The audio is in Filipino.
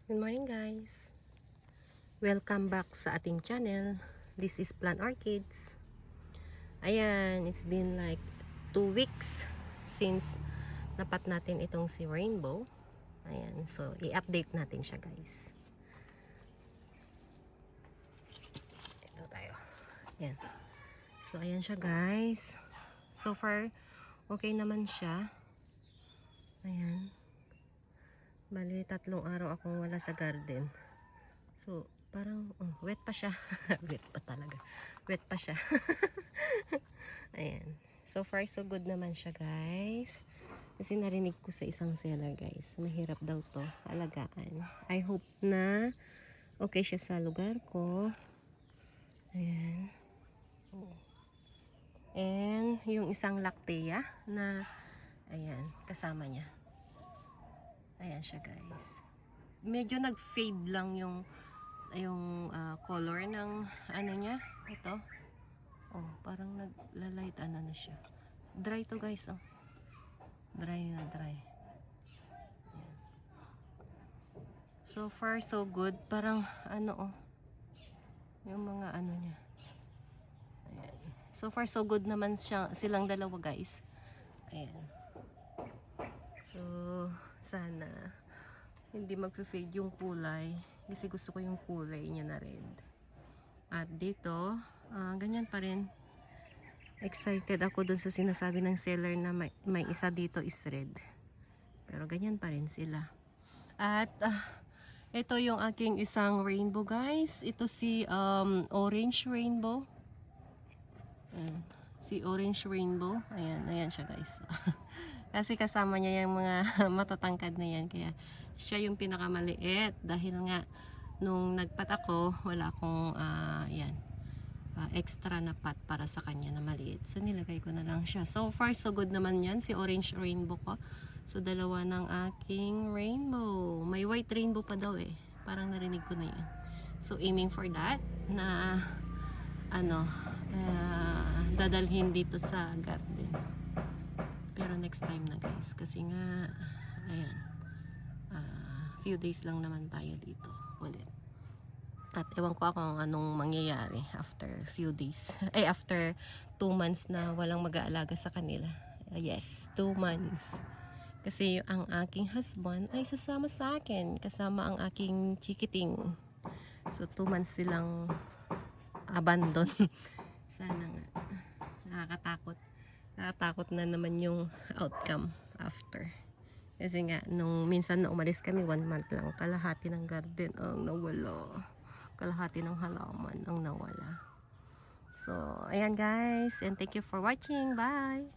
Good morning guys. Welcome back sa ating channel. This is Plant Orchids. Ayan, it's been like 2 weeks since napat natin itong si Rainbow. Ayan, so i-update natin siya guys. Ito tayo. Ayan. So ayan siya guys. So far, okay naman siya. Ayan. Bali, 3 araw akong wala sa garden. So, parang wet pa siya. Wet pa talaga. Wet pa siya. Ayan. So far, so good naman siya, guys. Kasi narinig ko sa isang seller, guys. Mahirap daw to alagaan. I hope na okay siya sa lugar ko. Ayan. And yung isang lactea na, ayan, kasama niya. Ayan siya, guys. Medyo nag-fade lang yung color ng ano niya. Ito. Oh, parang naglalight ano na siya. Dry to guys, oh. Dry na dry. Ayan. So far so good. Parang ano, oh. Yung mga ano niya. Ayan. So far so good naman silang dalawa guys. Ayan. So sana hindi mag-fade yung kulay kasi gusto ko yung kulay niya na red. At dito ganyan pa rin. Excited ako dun sa sinasabi ng seller na may isa dito is red, pero ganyan pa rin sila. At ito yung aking isang rainbow guys. Ito si orange rainbow. Ayan. Si orange rainbow. Ayan siya guys. Kasi kasama niya yung mga matatangkad na yan. Kaya siya yung pinakamaliit. Dahil nga, nung nagpat ako, wala akong extra na pot para sa kanya na maliit. So, nilagay ko na lang siya. So far, so good naman yan. Si orange rainbow ko. So, dalawa ng aking rainbow. May white rainbow pa daw eh. Parang narinig ko na yun. So, aiming for that na dadalhin dito sa garden. Pero next time na guys, kasi nga ayan, few days lang naman tayo dito ulit. At ewan ko kung anong mangyayari after few days. Ay, after 2 months na walang mag-aalaga sa kanila. Yes, 2 months. Kasi ang aking husband ay sasama sa akin, kasama ang aking chikiting. So 2 months silang abandon. Sana nga. Nakakatakot na naman yung outcome after. Kasi nga, nung minsan na umalis kami, 1 month lang, kalahati ng garden ang nawala. Kalahati ng halaman ang nawala. So, ayan guys, and thank you for watching. Bye!